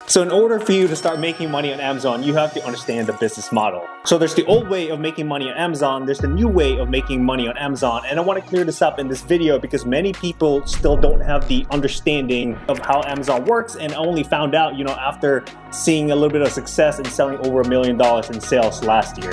So in order for you to start making money on Amazon, you have to understand the business model. So there's the old way of making money on Amazon, there's the new way of making money on Amazon, and I want to clear this up in this video because many people still don't have the understanding of how Amazon works, and I only found out, after seeing a little bit of success and selling over $1 million in sales last year.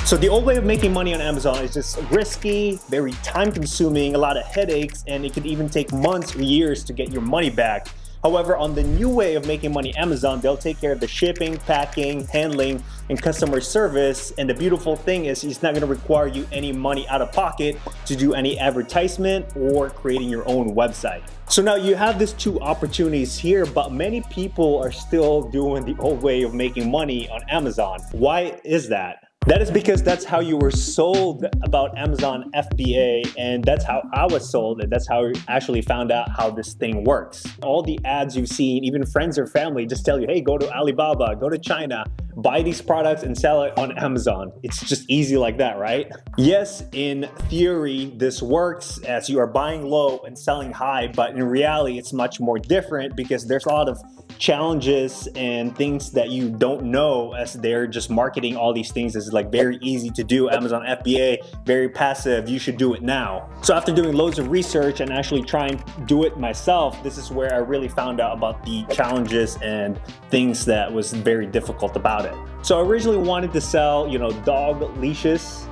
So the old way of making money on Amazon is just risky, very time consuming, a lot of headaches, and it could even take months or years to get your money back. However, on the new way of making money Amazon, they'll take care of the shipping, packing, handling, and customer service. And the beautiful thing is it's not gonna require you any money out of pocket to do any advertisement or creating your own website. So now you have these two opportunities here, but many people are still doing the old way of making money on Amazon. Why is that? That is because that's how you were sold about Amazon FBA, and that's how I was sold, and that's how I actually found out how this thing works. All the ads you've seen, even friends or family, just tell you, hey, go to Alibaba, go to China, buy these products and sell it on Amazon. It's just easy like that, right? Yes, in theory, this works as you are buying low and selling high, but in reality, it's much more different because there's a lot of challenges and things that you don't know as they're just marketing all these things as like very easy to do. Amazon FBA, very passive, you should do it now. So after doing loads of research and actually trying to do it myself, this is where I really found out about the challenges and things that was very difficult about it. So I originally wanted to sell, dog leashes.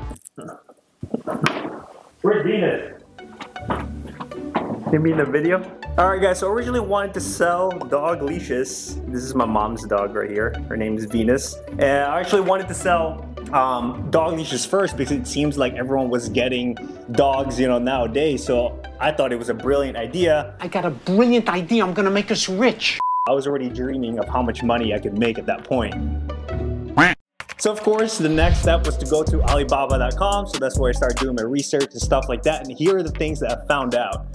Where's Venus? You mean the video? Alright guys, so I originally wanted to sell dog leashes. This is my mom's dog right here. Her name is Venus. And I actually wanted to sell dog leashes first because it seems like everyone was getting dogs, nowadays. So I thought it was a brilliant idea. I got a brilliant idea. I'm gonna make us rich. I was already dreaming of how much money I could make at that point. So of course, the next step was to go to Alibaba.com. So that's where I started doing my research and stuff like that. And here are the things that I found out.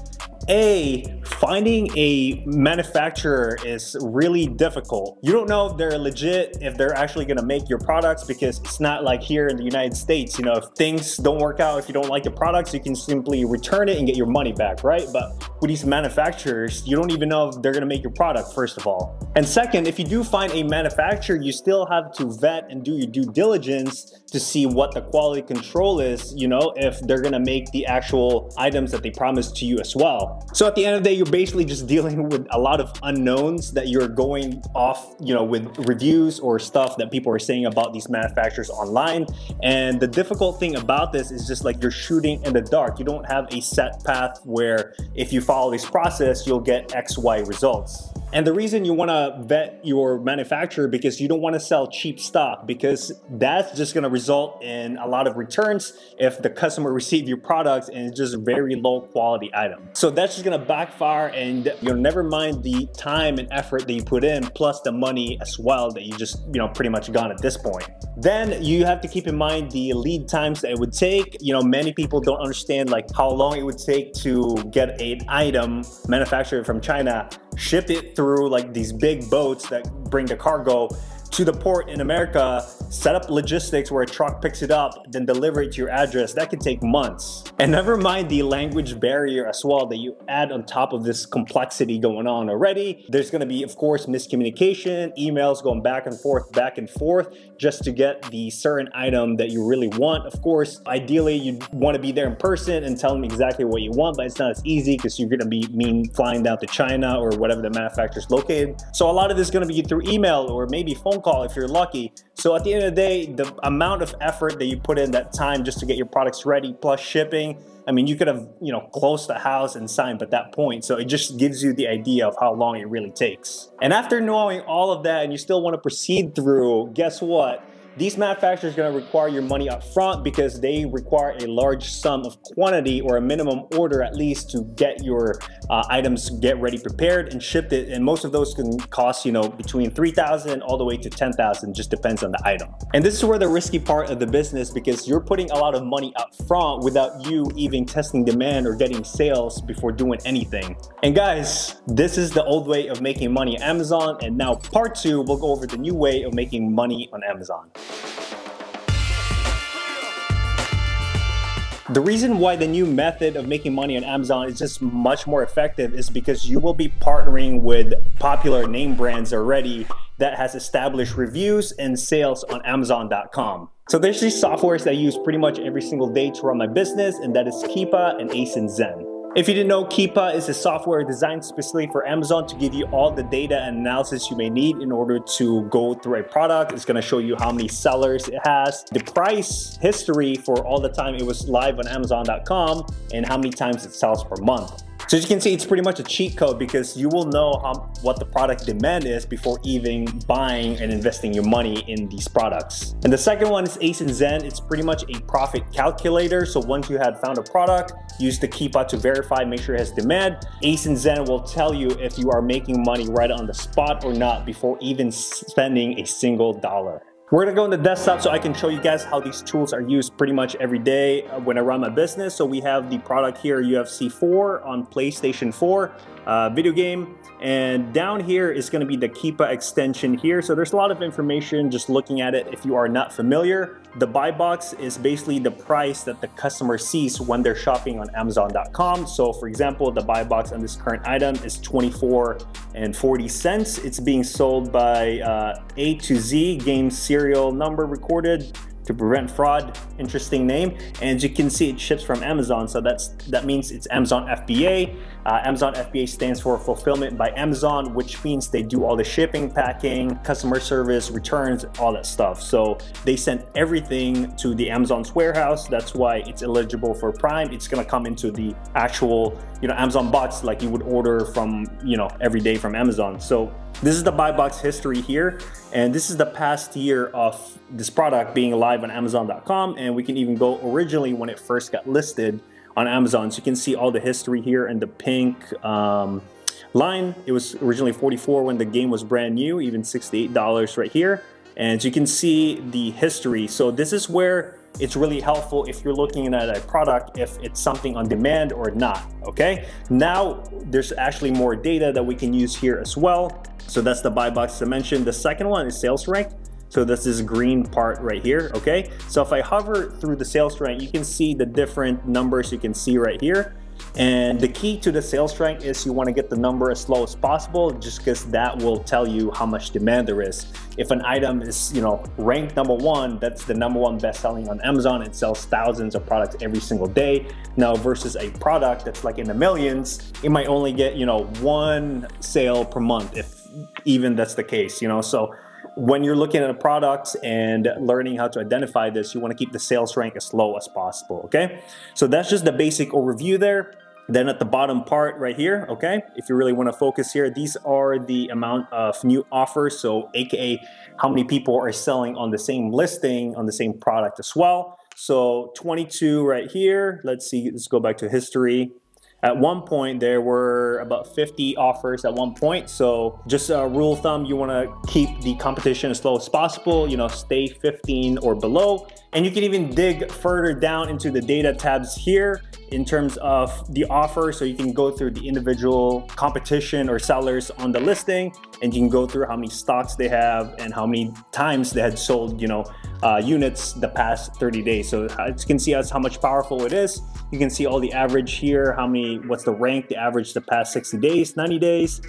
Finding a manufacturer is really difficult. You don't know if they're legit, if they're actually gonna make your products, because it's not like here in the United States, if things don't work out, if you don't like the products, you can simply return it and get your money back, right? But with these manufacturers, you don't even know if they're gonna make your product, first of all. And second, if you do find a manufacturer, you still have to vet and do your due diligence to see what the quality control is, if they're gonna make the actual items that they promised to you as well. So at the end of the day, you're basically just dealing with a lot of unknowns that you're going off, with reviews or stuff that people are saying about these manufacturers online. And the difficult thing about this is just like you're shooting in the dark. You don't have a set path where if you follow this process, you'll get X, Y results. And the reason you want to vet your manufacturer because you don't want to sell cheap stock, because that's just going to result in a lot of returns if the customer receives your products and it's just a very low quality item. So that's just going to backfire, and never mind the time and effort that you put in plus the money as well that you just pretty much gone at this point. Then you have to keep in mind the lead times that it would take. Many people don't understand like how long it would take to get an item manufactured from China, ship it through like these big boats that bring the cargo to the port in America, set up logistics where a truck picks it up, then deliver it to your address. That could take months. And never mind the language barrier as well that you add on top of this complexity going on already. There's gonna be, of course, miscommunication, emails going back and forth, just to get the certain item that you really want. Of course, ideally, you wanna be there in person and tell them exactly what you want, but it's not as easy because you're gonna be flying down to China or whatever the manufacturer's located. So a lot of this is gonna be through email or maybe phone call if you're lucky. So at the end of the day, the amount of effort that you put in, that time just to get your products ready plus shipping, I mean, you could have, closed the house and signed at that point. So it just gives you the idea of how long it really takes. And after knowing all of that and you still want to proceed through, guess what? These manufacturers are going to require your money up front because they require a large sum of quantity or a minimum order at least to get your items get ready prepared and shipped it. And most of those can cost, between $3,000 all the way to $10,000, just depends on the item. And this is where the risky part of the business, because you're putting a lot of money up front without you even testing demand or getting sales before doing anything. And guys, this is the old way of making money on Amazon. And now part 2, we'll go over the new way of making money on Amazon. The reason why the new method of making money on Amazon is just much more effective is because you will be partnering with popular name brands already that has established reviews and sales on Amazon.com. So there's these softwares that I use pretty much every single day to run my business, and that is Keepa and Zen. If you didn't know, Keepa is a software designed specifically for Amazon to give you all the data and analysis you may need in order to go through a product. It's going to show you how many sellers it has, the price history for all the time it was live on Amazon.com, and how many times it sells per month. So as you can see, it's pretty much a cheat code because you will know what the product demand is before even buying and investing your money in these products. And the second one is Zen. It's pretty much a profit calculator. So once you have found a product, use the Keepa to verify, make sure it has demand. Zen will tell you if you are making money right on the spot or not before even spending a single dollar. We're gonna go in the desktop so I can show you guys how these tools are used pretty much every day when I run my business. So we have the product here, UFC 4 on PlayStation 4 video game. And down here is gonna be the Keepa extension here. So there's a lot of information just looking at it if you are not familiar. The buy box is basically the price that the customer sees when they're shopping on Amazon.com. So for example, the buy box on this current item is $24.40. It's being sold by A to Z game serial number recorded to prevent fraud. Interesting name. And as you can see, it ships from Amazon. So that means it's Amazon FBA. Amazon FBA stands for Fulfillment by Amazon, which means they do all the shipping, packing, customer service, returns, all that stuff. So they send everything to the Amazon's warehouse. That's why it's eligible for Prime. It's gonna come into the actual, Amazon box like you would order from, every day from Amazon. So this is the buy box history here, and this is the past year of this product being live on Amazon.com, and we can even go originally when it first got listed on Amazon. So you can see all the history here in the pink line. It was originally $44 when the game was brand new, even $68 right here. And you can see the history. So this is where it's really helpful if you're looking at a product, if it's something on demand or not, okay? Now, there's actually more data that we can use here as well. So that's the buy box I mentioned. The second one is sales rank. So that's this green part right here, okay? So if I hover through the sales rank, you can see the different numbers you can see right here. And the key to the sales rank is you want to get the number as low as possible, just because that will tell you how much demand there is. If an item is, ranked #1, that's the #1 best selling on Amazon. It sells thousands of products every single day. Now versus a product that's like in the millions, it might only get, one sale per month, if even that's the case, So when you're looking at a product and learning how to identify this, you want to keep the sales rank as low as possible, okay? So that's just the basic overview there. Then at the bottom part right here, okay, if you really want to focus here, these are the amount of new offers, so AKA how many people are selling on the same listing, on the same product as well. So 22 right here, let's see, let's go back to history. At one point, there were about 50 offers at one point. So just a rule of thumb, you want to keep the competition as low as possible, stay 15 or below. And you can even dig further down into the data tabs here in terms of the offer. So you can go through the individual competition or sellers on the listing, and you can go through how many stocks they have and how many times they had sold, units the past 30 days. So as you can see how much powerful it is. You can see all the average here, what's the rank, the average the past 60 days, 90 days.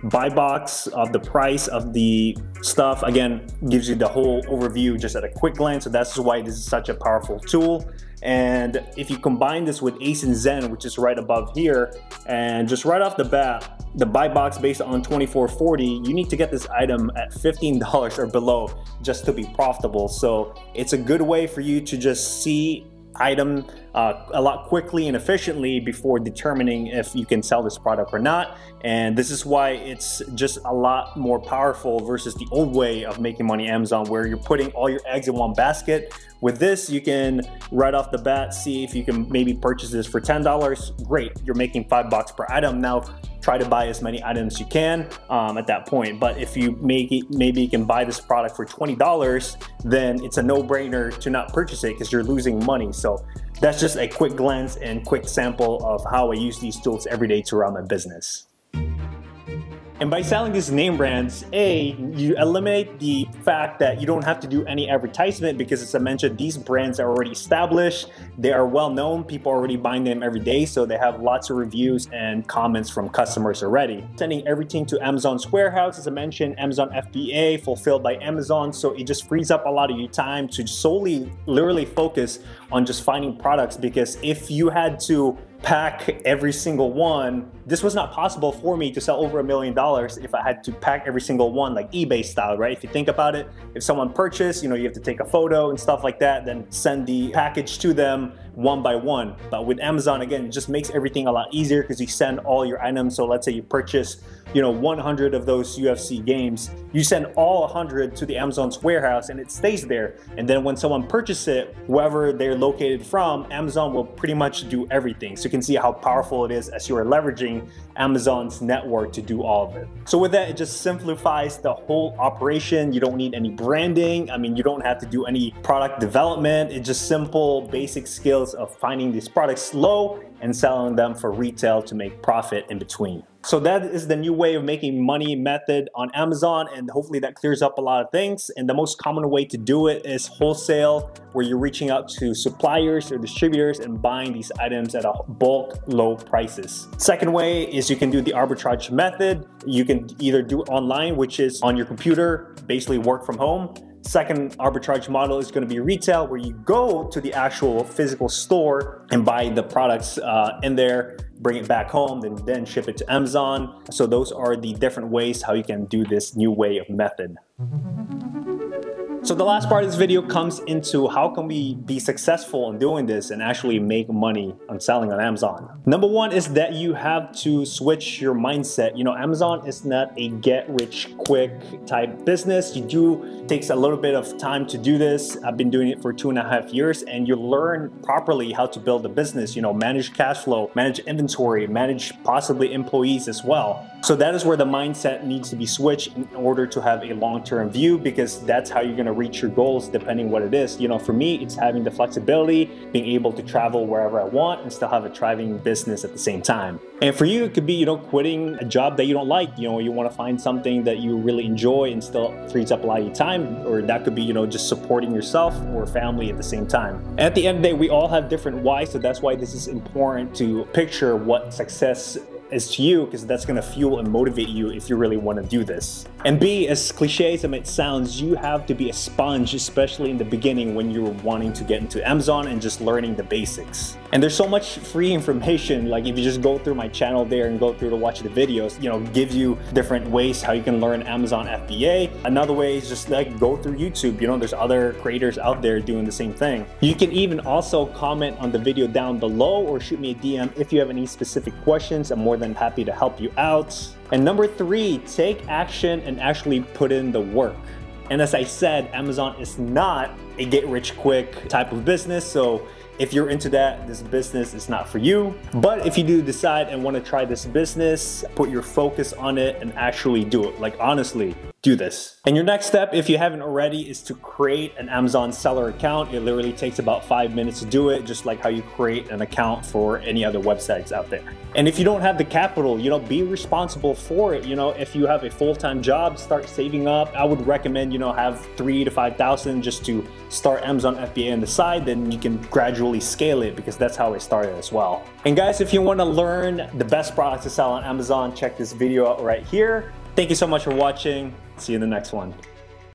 Buy box of the price of the stuff, again, gives you the whole overview just at a quick glance. So that's why this is such a powerful tool. And if you combine this with Zen, which is right above here, and just right off the bat, the buy box based on $24.40, you need to get this item at $15 or below just to be profitable. So it's a good way for you to just see item a lot quickly and efficiently before determining if you can sell this product or not. And this is why it's just a lot more powerful versus the old way of making money on Amazon, where you're putting all your eggs in one basket. With this, you can right off the bat see if you can maybe purchase this for $10. Great, you're making $5 per item. Now try to buy as many items as you can at that point. But if you maybe you can buy this product for $20, then it's a no-brainer to not purchase it because you're losing money. So that's just a quick glance and quick sample of how I use these tools every day to run my business. And by selling these name brands, you eliminate the fact that you don't have to do any advertisement because, as I mentioned, these brands are already established. They are well known. People are already buying them every day, so they have lots of reviews and comments from customers already. Sending everything to Amazon's warehouse, as I mentioned, Amazon FBA, fulfilled by Amazon, so it just frees up a lot of your time to solely, literally focus on just finding products, because if you had to pack every single one, this was not possible for me to sell over $1 million if I had to pack every single one like eBay style, right? If you think about it, if someone purchased, you have to take a photo and stuff like that, then send the package to them one by one. But with Amazon, again, it just makes everything a lot easier because you send all your items. So let's say you purchase 100 of those UFC games, you send all 100 to the Amazon's warehouse and it stays there. And then when someone purchases it, wherever they're located from, Amazon will pretty much do everything. So you can see how powerful it is as you are leveraging Amazon's network to do all of it. So with that, it just simplifies the whole operation. You don't need any branding. I mean, you don't have to do any product development. It's just simple, basic skills of finding these products low and selling them for retail to make profit in between. So that is the new way of making money method on Amazon, and hopefully that clears up a lot of things. And the most common way to do it is wholesale, where you're reaching out to suppliers or distributors and buying these items at a bulk, low prices. Second way is you can do the arbitrage method. You can either do online, which is on your computer, basically work from home. Second arbitrage model is going to be retail, where you go to the actual physical store and buy the products in there, bring it back home, then ship it to Amazon. So those are the different ways how you can do this new way of method. So the last part of this video comes into how can we be successful in doing this and actually make money on selling on Amazon. Number one is that you have to switch your mindset. Amazon is not a get rich quick type business. It takes a little bit of time to do this. I've been doing it for 2.5 years, and you learn properly how to build a business, manage cash flow, manage inventory, manage possibly employees as well. So that is where the mindset needs to be switched in order to have a long-term view, because that's how you're going to reach your goals depending what it is. For me, it's having the flexibility, being able to travel wherever I want and still have a thriving business at the same time. And for you, it could be, quitting a job that you don't like. You want to find something that you really enjoy and still frees up a lot of your time. Or that could be, just supporting yourself or family at the same time. And at the end of the day, we all have different whys. So that's why this is important to picture what success is to you, because that's going to fuel and motivate you if you really want to do this. And B, as cliche as it sounds, you have to be a sponge, especially in the beginning when you're wanting to get into Amazon and just learning the basics. And there's so much free information. Like if you just go through my channel there and go through to watch the videos, gives you different ways how you can learn Amazon FBA. Another way is just like go through YouTube. There's other creators out there doing the same thing. You can even also comment on the video down below or shoot me a DM if you have any specific questions. I'm more than happy to help you out. And number 3, take action and actually put in the work. And as I said, Amazon is not a get rich quick type of business. So if you're into that, this business is not for you. But if you do decide and want to try this business, put your focus on it and actually do it. Like honestly, do this. And your next step, if you haven't already, is to create an Amazon seller account. It literally takes about 5 minutes to do it, just like how you create an account for any other websites out there. And if you don't have the capital, be responsible for it. If you have a full-time job, start saving up. I would recommend, have 3,000 to 5,000 just to start Amazon FBA on the side. Then you can gradually scale it, because that's how I started as well. And guys, if you want to learn the best products to sell on Amazon, check this video out right here. Thank you so much for watching. See you in the next one.